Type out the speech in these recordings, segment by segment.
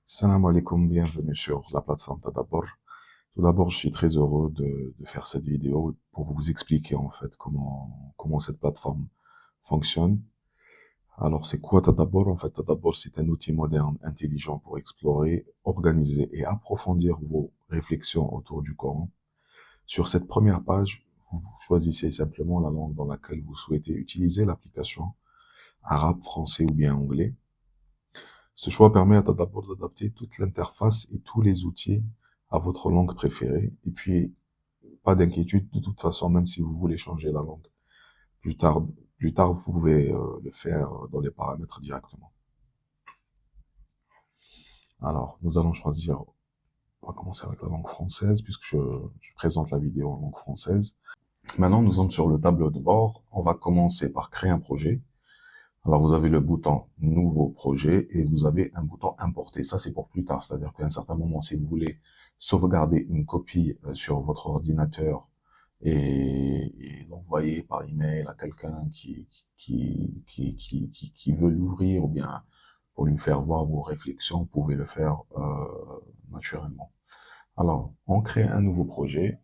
Salam alaikum, bienvenue sur la plateforme Tadabbur. Tout d'abord, je suis très heureux de faire cette vidéo pour vous expliquer en fait comment cette plateforme fonctionne. Alors, c'est quoi Tadabbur? En fait, Tadabbur, c'est un outil moderne, intelligent pour explorer, organiser et approfondir vos réflexions autour du Coran. Sur cette première page, vous choisissez simplement la langue dans laquelle vous souhaitez utiliser l'application, arabe, français ou bien anglais. Ce choix permet à Tadabbur d'adapter toute l'interface et tous les outils à votre langue préférée. Et puis, pas d'inquiétude, de toute façon, même si vous voulez changer la langue plus tard, vous pouvez le faire dans les paramètres directement. Alors, nous allons choisir, on va commencer avec la langue française, puisque je présente la vidéo en langue française. Maintenant, nous sommes sur le tableau de bord. On va commencer par créer un projet. Alors, vous avez le bouton Nouveau projet et vous avez un bouton Importer. Ça, c'est pour plus tard. C'est-à-dire qu'à un certain moment, si vous voulez sauvegarder une copie sur votre ordinateur et l'envoyer par email à quelqu'un qui veut l'ouvrir ou bien pour lui faire voir vos réflexions, vous pouvez le faire naturellement. Alors, on crée un nouveau projet.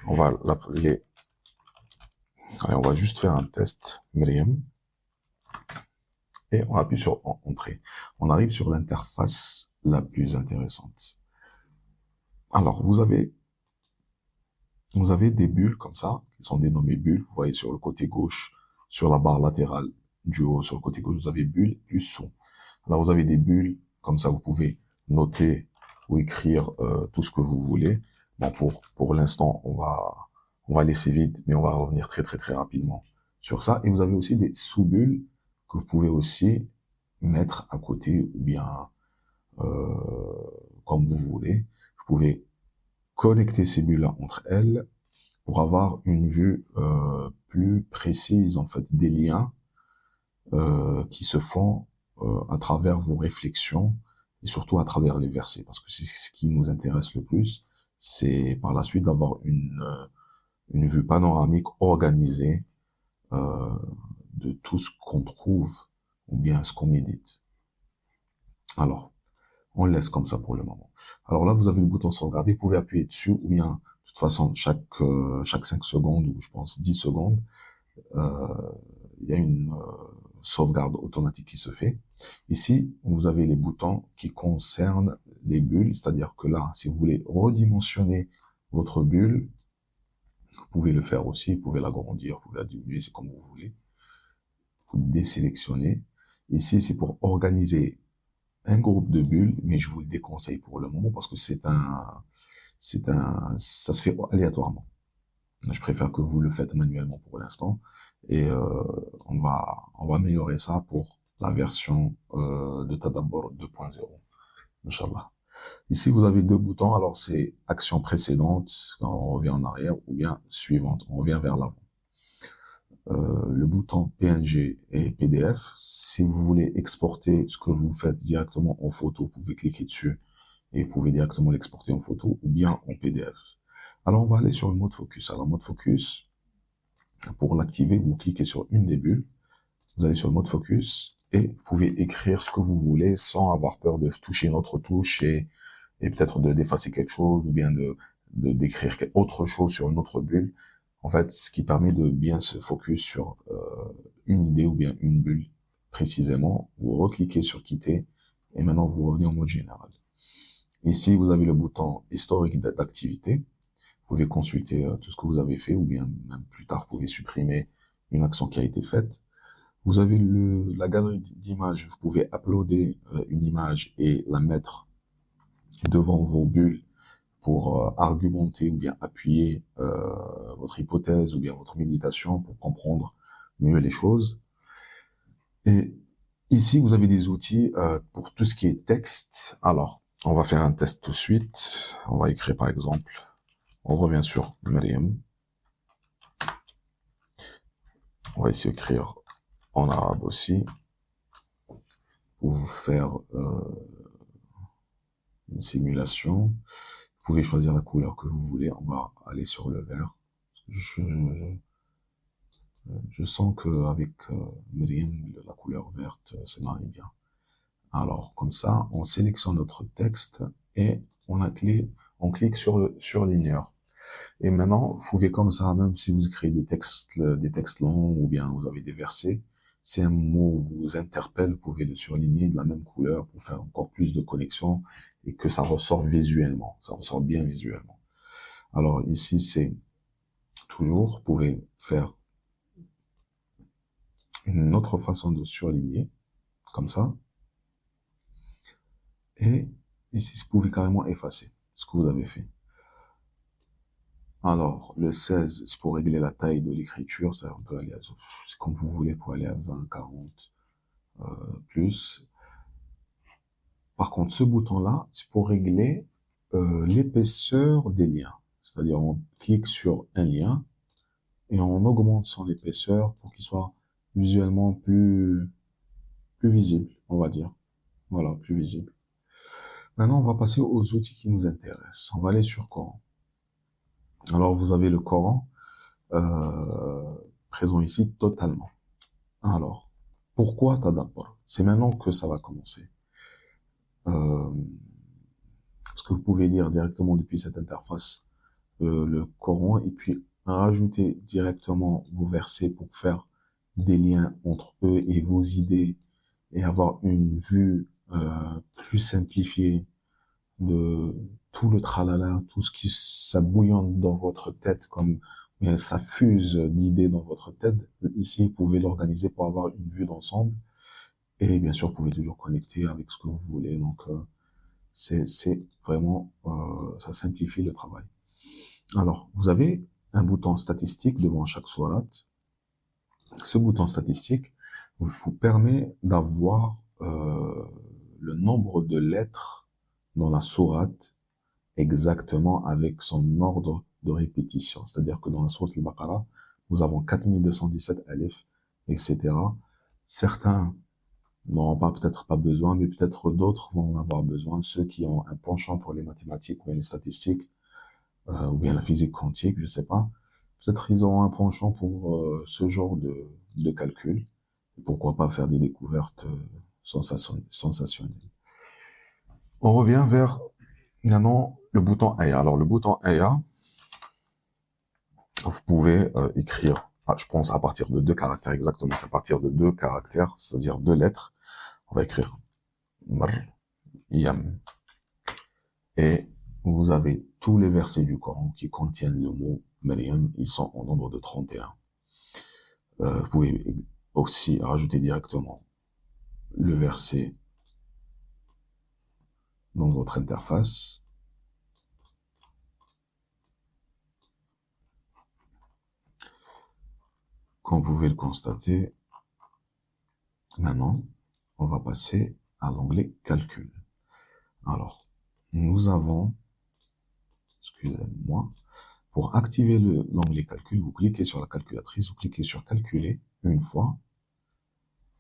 On va l'appeler... Allez, on va juste faire un test Myriam. Et on appuie sur Entrée. On arrive sur l'interface la plus intéressante. Alors, vous avez des bulles comme ça, qui sont dénommées bulles. Vous voyez sur le côté gauche, sur la barre latérale du haut, sur le côté gauche, vous avez bulles plus son. Alors, vous avez des bulles, comme ça, vous pouvez noter ou écrire tout ce que vous voulez. Bon, pour l'instant, on va laisser vide, mais on va revenir très, très, très rapidement sur ça. Et vous avez aussi des sous-bulles que vous pouvez aussi mettre à côté ou bien comme vous voulez. Vous pouvez connecter ces bulles-là entre elles pour avoir une vue plus précise en fait des liens qui se font à travers vos réflexions et surtout à travers les versets, parce que c'est ce qui nous intéresse le plus, c'est par la suite d'avoir une vue panoramique organisée de tout ce qu'on trouve ou bien ce qu'on médite. Alors, on le laisse comme ça pour le moment. Alors là, vous avez le bouton sauvegarder, vous pouvez appuyer dessus ou bien, de toute façon, chaque 5 secondes ou je pense 10 secondes, il y a une sauvegarde automatique qui se fait. Ici, vous avez les boutons qui concernent les bulles, c'est-à-dire que là, si vous voulez redimensionner votre bulle, vous pouvez le faire aussi, vous pouvez l'agrandir, vous pouvez la diminuer, c'est comme vous voulez. Vous désélectionnez. Ici, c'est pour organiser un groupe de bulles, mais je vous le déconseille pour le moment parce que ça se fait aléatoirement. Je préfère que vous le faites manuellement pour l'instant et on va améliorer ça pour la version de Tadabbur 2.0. Inch'Allah. Ici, vous avez deux boutons. Alors, c'est action précédente, quand on revient en arrière, ou bien suivante, on revient vers l'avant. Le bouton PNG et PDF. Si vous voulez exporter ce que vous faites directement en photo, vous pouvez cliquer dessus et vous pouvez directement l'exporter en photo ou bien en PDF. Alors, on va aller sur le mode focus. Alors, mode focus, pour l'activer, vous cliquez sur une des bulles, vous allez sur le mode focus et vous pouvez écrire ce que vous voulez sans avoir peur de toucher une autre touche et peut-être d'effacer quelque chose ou bien d'écrire autre chose sur une autre bulle. En fait, ce qui permet de bien se focus sur une idée ou bien une bulle précisément. Vous recliquez sur quitter et maintenant vous revenez en mode général. Ici, vous avez le bouton historique d'activité. Vous pouvez consulter tout ce que vous avez fait ou bien même plus tard, vous pouvez supprimer une action qui a été faite. Vous avez la galerie d'images. Vous pouvez uploader une image et la mettre devant vos bulles pour argumenter ou bien appuyer votre hypothèse ou bien votre méditation pour comprendre mieux les choses. Et ici, vous avez des outils pour tout ce qui est texte. Alors, on va faire un test tout de suite. On va écrire par exemple, on revient sur Myriam. On va essayer d'écrire en arabe aussi pour vous faire une simulation. Vous pouvez choisir la couleur que vous voulez. On va aller sur le vert. Je sens que avec Myriam, la couleur verte se marie bien. Alors, comme ça, on sélectionne notre texte et on clique sur le surligneur. Et maintenant, vous pouvez comme ça, même si vous écrivez des textes longs ou bien vous avez des versets, si un mot vous interpelle, vous pouvez le surligner de la même couleur pour faire encore plus de connexion et que ça ressort visuellement. Ça ressort bien visuellement. Alors ici, c'est toujours, vous pouvez faire une autre façon de surligner, comme ça. Et ici, vous pouvez carrément effacer ce que vous avez fait. Alors, le 16, c'est pour régler la taille de l'écriture, ça, on peut aller c'est comme vous voulez, pour aller à 20, 40, plus. Par contre, ce bouton-là, c'est pour régler l'épaisseur des liens. C'est-à-dire, on clique sur un lien et on augmente son épaisseur pour qu'il soit visuellement plus visible, on va dire. Voilà, plus visible. Maintenant, on va passer aux outils qui nous intéressent. On va aller sur Coran. Alors, vous avez le Coran présent ici totalement. Alors, pourquoi Tadabbur? C'est maintenant que ça va commencer. Parce que vous pouvez lire directement depuis cette interface le Coran et puis rajouter directement vos versets pour faire des liens entre eux et vos idées et avoir une vue plus simplifiée de tout le tralala, tout ce qui ça bouillonne dans votre tête comme ça fuse d'idées dans votre tête. Ici, vous pouvez l'organiser pour avoir une vue d'ensemble. Et bien sûr, vous pouvez toujours connecter avec ce que vous voulez. Donc, c'est vraiment, ça simplifie le travail. Alors, vous avez un bouton statistique devant chaque sourate. Ce bouton statistique vous permet d'avoir le nombre de lettres dans la sourate exactement avec son ordre de répétition. C'est-à-dire que dans la sourate al-Baqarah, nous avons 4217 alif, etc. Certains n'auront peut-être pas besoin, mais peut-être d'autres vont en avoir besoin. Ceux qui ont un penchant pour les mathématiques ou bien les statistiques, ou bien la physique quantique, je sais pas. Peut-être ils auront un penchant pour ce genre de calcul. Et pourquoi pas faire des découvertes sensationnelles. On revient vers maintenant le bouton Aya. Alors le bouton Aya, vous pouvez écrire, je pense à partir de 2 caractères exactement, c'est à partir de 2 caractères, c'est-à-dire 2 lettres. On va écrire Yam. Et vous avez tous les versets du Coran qui contiennent le mot Maryam, ils sont au nombre de 31. Vous pouvez aussi rajouter directement le verset dans votre interface. Comme vous pouvez le constater, maintenant, on va passer à l'onglet Calcul. Alors, nous avons, excusez-moi, pour activer l'onglet Calcul, vous cliquez sur la calculatrice, vous cliquez sur Calculer une fois,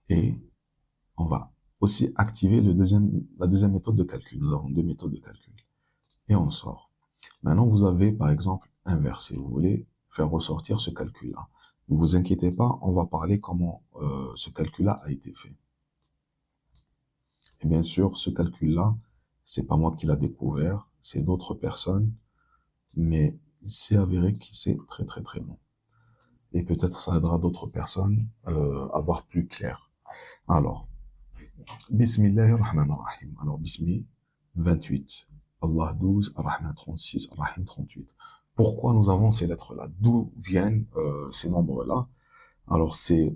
et on va aussi activer la deuxième méthode de calcul. Nous avons 2 méthodes de calcul. Et on sort. Maintenant, vous avez, par exemple, un verset. Vous voulez faire ressortir ce calcul-là. Ne vous inquiétez pas, on va parler comment ce calcul-là a été fait. Et bien sûr, ce calcul-là, c'est pas moi qui l'a découvert, c'est d'autres personnes, mais c'est avéré que c'est très très très bon. Et peut-être ça aidera d'autres personnes à voir plus clair. Alors, Bismillahirrahmanirrahim. Alors, Bismi 28, Allah 12, Ar-Rahman 36, Ar-Rahim 38. Pourquoi nous avons ces lettres-là? D'où viennent ces nombres-là? Alors, c'est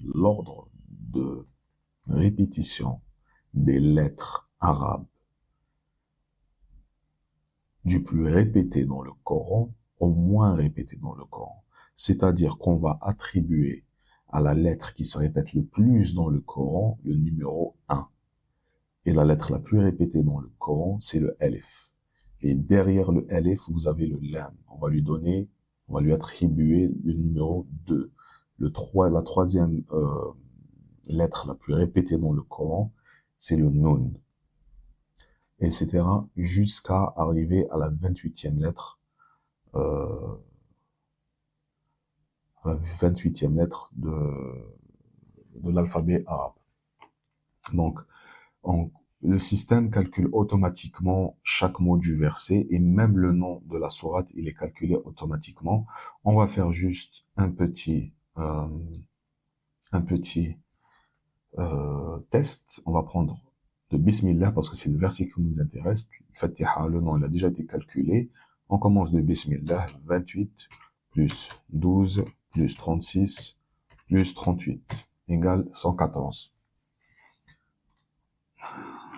l'ordre de répétition des lettres arabes du plus répété dans le Coran au moins répété dans le Coran. C'est-à-dire qu'on va attribuer à la lettre qui se répète le plus dans le Coran le numéro 1. Et la lettre la plus répétée dans le Coran, c'est le Alif. Et derrière le Alif, vous avez le Lam. On va lui attribuer le numéro 2. La troisième lettre la plus répétée dans le Coran, c'est le Nun. Etc. jusqu'à arriver à la 28e lettre, de l'alphabet arabe. Donc, Le système calcule automatiquement chaque mot du verset et même le nom de la sourate, il est calculé automatiquement. On va faire juste un petit test. On va prendre de Bismillah parce que c'est le verset qui nous intéresse. Fatiha, le nom, il a déjà été calculé. On commence de Bismillah, 28 plus 12 plus 36 plus 38 égale 114.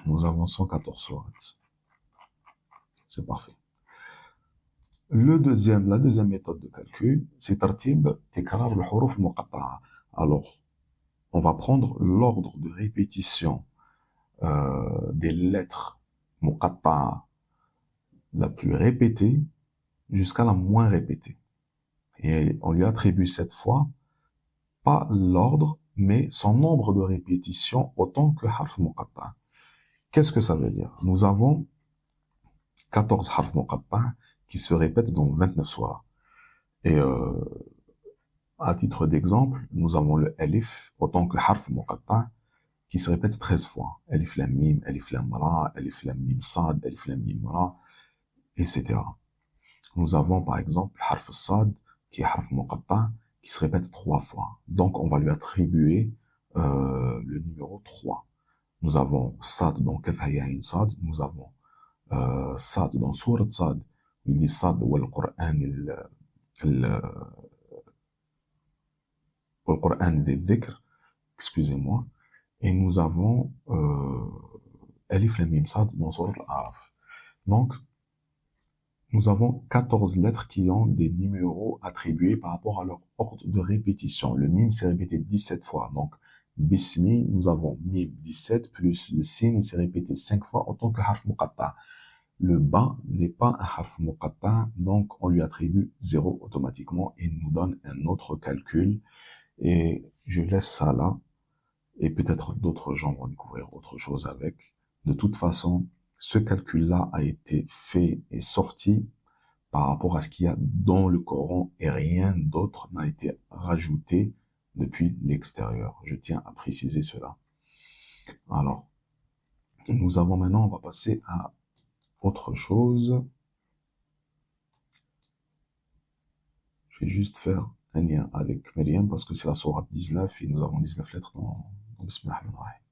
Nous avons 114 sourates. C'est parfait. La deuxième méthode de calcul, c'est tartib tikrar al-huruf muqatta'a. Alors, on va prendre l'ordre de répétition des lettres muqatta'a la plus répétée jusqu'à la moins répétée. Et on lui attribue cette fois pas l'ordre, mais son nombre de répétitions autant que harf muqatta'a. Qu'est-ce que ça veut dire? Nous avons 14 harf muqatta'a qui se répètent dans 29 sourates. Et à titre d'exemple, nous avons le alif autant que harf muqatta'a qui se répète 13 fois. Alif lam mim, alif lam ra, alif lam mim sad, alif lam mim ra, etc. Nous avons par exemple harf sad qui est harf muqatta'a qui se répète 3 fois. Donc on va lui attribuer le numéro 3. Nous avons sad dans kaf ha ya ayn sad, nous avons sad dans sourate sad, il dit sad wal Qur'an des dhikr, excusez-moi, et nous avons alif lam mim sad dans sourate al-A'raf. Donc nous avons 14 lettres qui ont des numéros attribués par rapport à leur ordre de répétition. Le mim s'est répété 17 fois. Donc, bismi, nous avons mim 17 plus le sin, il s'est répété 5 fois autant que harf muqatta. Le ba n'est pas un harf muqatta, donc on lui attribue 0 automatiquement et il nous donne un autre calcul. Et je laisse ça là. Et peut-être d'autres gens vont découvrir autre chose avec. De toute façon, ce calcul-là a été fait et sorti par rapport à ce qu'il y a dans le Coran et rien d'autre n'a été rajouté depuis l'extérieur. Je tiens à préciser cela. Alors, nous avons maintenant, on va passer à autre chose. Je vais juste faire un lien avec Myriam parce que c'est la sourate 19 et nous avons 19 lettres dans Bismillah ar-Rahman ar-Rahim.